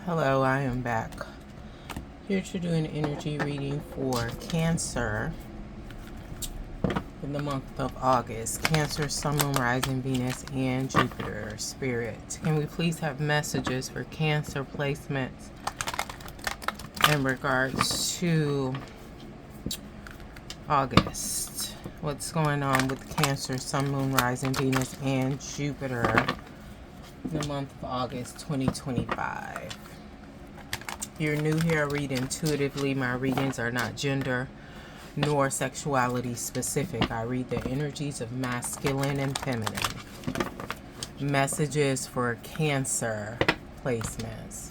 Hello, I am back here to do an energy reading for Cancer in the month of August. Cancer, Sun, Moon, Rising, Venus, and Jupiter. Spirit, can we please have messages for Cancer placements in regards to August? What's going on with Cancer, Sun, Moon, Rising, Venus, and Jupiter in the month of August 2025? If you're new here, I read intuitively. My readings are not gender nor sexuality specific. I read the energies of masculine and feminine. Messages for Cancer placements.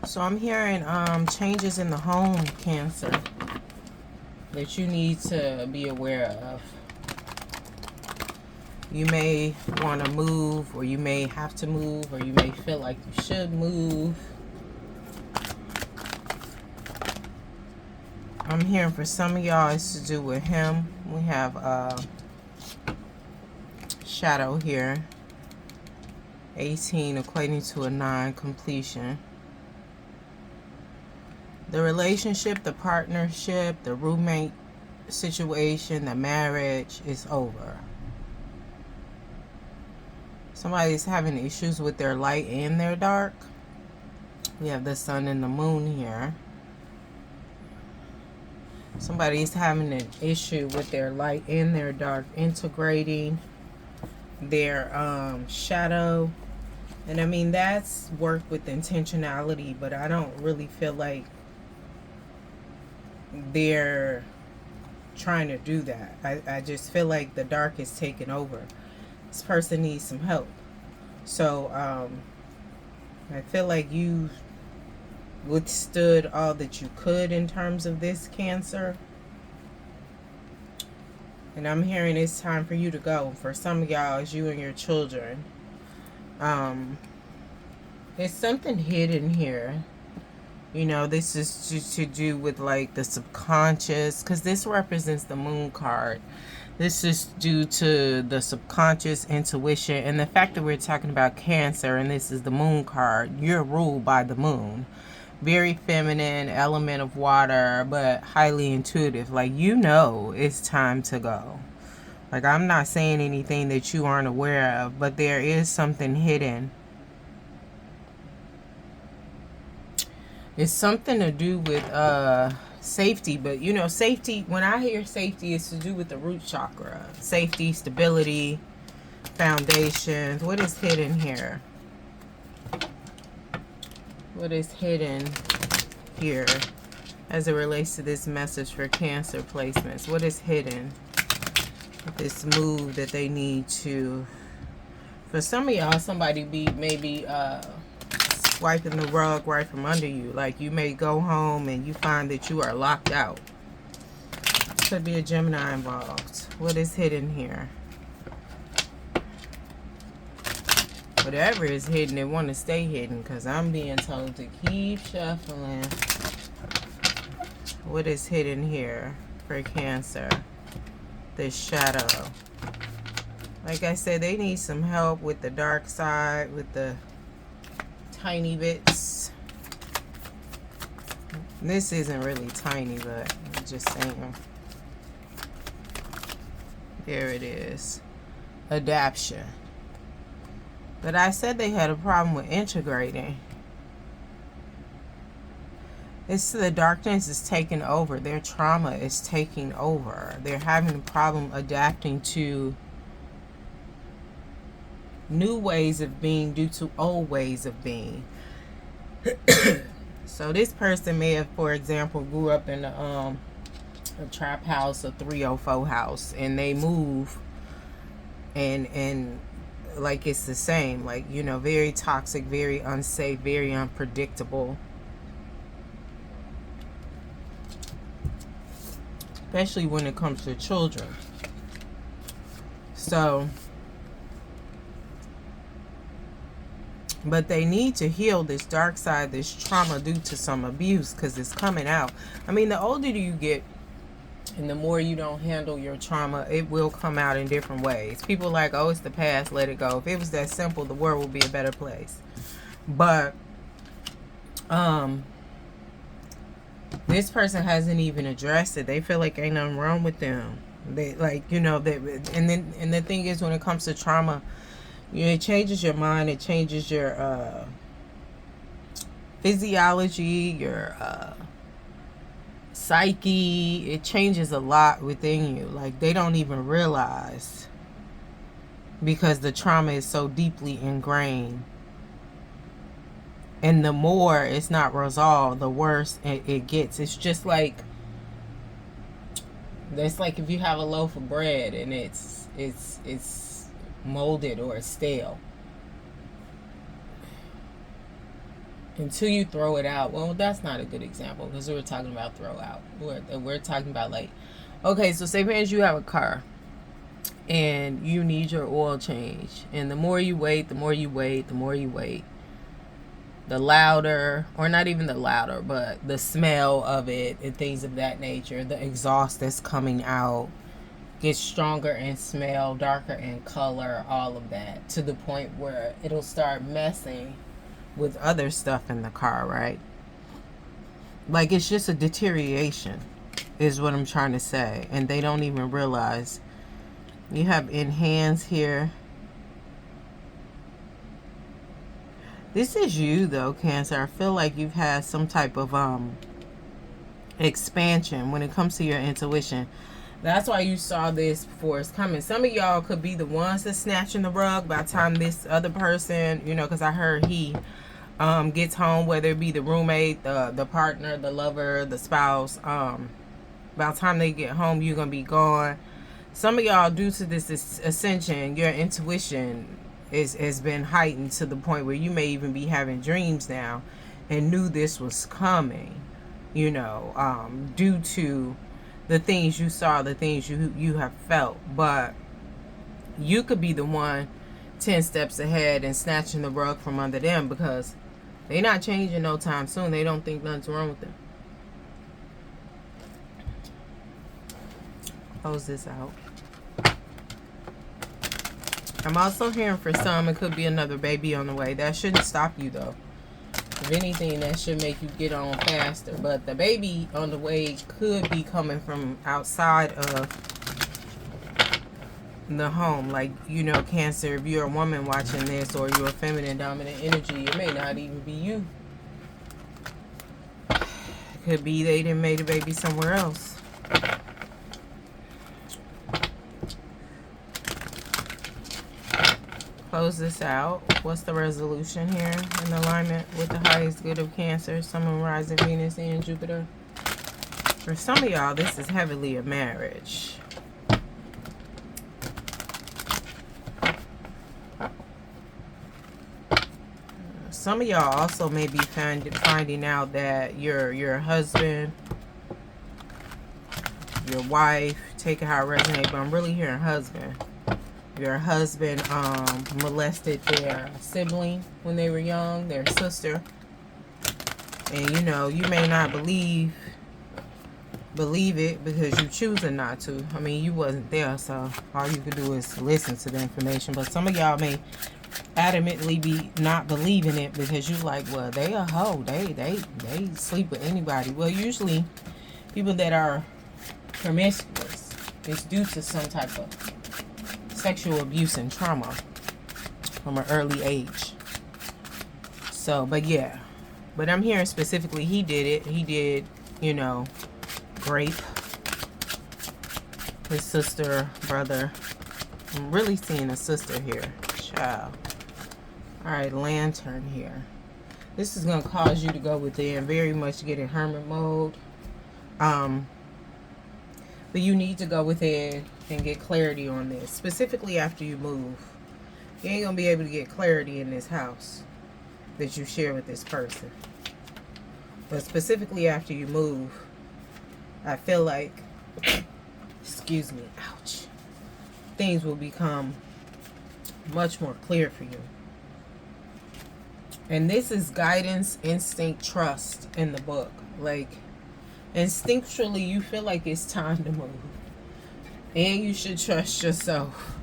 So I'm hearing changes in the home, Cancer, that you need to be aware of. You may want to move, or you may have to move, or you may feel like you should move. I'm hearing for some of y'all it's to do with him. We have shadow here. 18 equating to a 9, completion. The relationship, the partnership, the roommate situation, the marriage is over. Somebody's having issues with their light and their dark. We have the sun and the moon here. Somebody's having an issue with their light and their dark, integrating their shadow. And I mean, that's work with intentionality, but I don't really feel like they're trying to do that. I just feel like the dark is taking over. This person needs some help. So I feel like you withstood all that you could in terms of this, Cancer. And I'm hearing it's time for you to go. For some of y'all, it's you and your children. There's something hidden here. You know, this is to do with like the subconscious, because this represents the moon card. This is due to the subconscious, intuition, and the fact that we're talking about Cancer, and this is the moon card. You're ruled by the moon. Very feminine, element of water, but highly intuitive. Like, you know it's time to go. Like, I'm not saying anything that you aren't aware of, but there is something hidden. It's something to do with safety, but you know, safety, when I hear safety, it's to do with the root chakra. Safety, stability, foundations. What is hidden here? What is hidden here as it relates to this message for Cancer placements? What is hidden? This move that they need to, for some of y'all, somebody maybe wiping the rug right from under you. Like, you may go home and you find that you are locked out. Could be a Gemini involved. What is hidden here? Whatever is hidden, it want to stay hidden, because I'm being told to keep shuffling. What is hidden here for Cancer? This shadow. Like I said, they need some help with the dark side, with the tiny bits. This isn't really tiny, but I'm just saying. There it is. Adaption. But I said they had a problem with integrating. It's the darkness is taking over. Their trauma is taking over. They're having a problem adapting to new ways of being due to old ways of being. So this person may have, for example, grew up in a trap house, a 304 house, and they move and like it's the same, like, you know, very toxic, very unsafe, very unpredictable, especially when it comes to children. So, but they need to heal this dark side, this trauma due to some abuse, because it's coming out. I mean, the older you get, And the more you don't handle your trauma, it will come out in different ways. People are like, oh, it's the past, let it go. If it was that simple, the world would be a better place. But this person hasn't even addressed it. They feel like ain't nothing wrong with them. They like, you know, and the thing is, when it comes to trauma, you know, it changes your mind, it changes your physiology, your psyche. It changes a lot within you. Like, they don't even realize, because the trauma is so deeply ingrained. And the more it's not resolved, the worse it gets. It's just like, it's like if you have a loaf of bread and it's molded or it's stale. Until you throw it out. Well, that's not a good example, because we were talking about throw out. We're talking about, like, okay, so say for instance you have a car and you need your oil change, and the more you wait, the more you wait, the more you wait, the louder, or not even the louder, but the smell of it and things of that nature, the exhaust that's coming out gets stronger in smell, darker in color, all of that, to the point where it'll start messing with other stuff in the car, right? Like, it's just a deterioration is what I'm trying to say. And they don't even realize. You have enhance here. This is you though, Cancer. I feel like you've had some type of expansion when it comes to your intuition. That's why you saw this before it's coming. Some of y'all could be the ones that's snatching the rug by the time this other person, you know, because I heard he gets home, whether it be the roommate, the partner, the lover, the spouse. By the time they get home, you're going to be gone. Some of y'all, due to this ascension, your intuition has been heightened to the point where you may even be having dreams now and knew this was coming, you know, due to the things you saw, the things you have felt. But you could be the one 10 steps ahead and snatching the rug from under them, because they're not changing no time soon. They don't think nothing's wrong with them. Close this out. I'm also hearing for some, it could be another baby on the way. That shouldn't stop you though. If anything, that should make you get on faster. But the baby on the way could be coming from outside of the home. Like, you know, Cancer, if you're a woman watching this, or you're a feminine dominant energy, it may not even be you. It could be they done made a baby somewhere else. Close this out. What's the resolution here in alignment with the highest good of Cancer, Sun, Moon, Rising, Venus, and Jupiter? For some of y'all, this is heavily a marriage. Some of y'all also may be finding out that your husband, your wife, take it how it resonates, but I'm really hearing husband. Your husband molested their sibling when they were young, their sister. And, you know, you may not believe it because you're choosing not to. I mean, you wasn't there, so all you can do is listen to the information. But some of y'all may adamantly be not believing it because you like, well, they a hoe. They sleep with anybody. Well, usually people that are promiscuous, it's due to some type of sexual abuse and trauma from an early age. So, but yeah. But I'm hearing specifically he did it. He did, you know, rape his sister, brother. I'm really seeing a sister here. Child. Alright, Lantern here. This is going to cause you to go within, very much get in hermit mode. But you need to go within and get clarity on this. Specifically after you move. You ain't going to be able to get clarity in this house that you share with this person. But specifically after you move, I feel like, excuse me, ouch, things will become much more clear for you. And this is guidance, instinct, trust in the book. Like, Instinctually, you feel like it's time to move. And you should trust yourself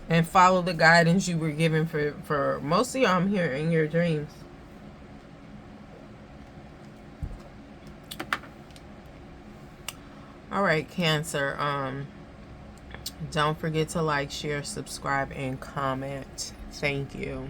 and follow the guidance you were given for most of y'all. I'm here in your dreams. All right, Cancer. Don't forget to like, share, subscribe, and comment. Thank you.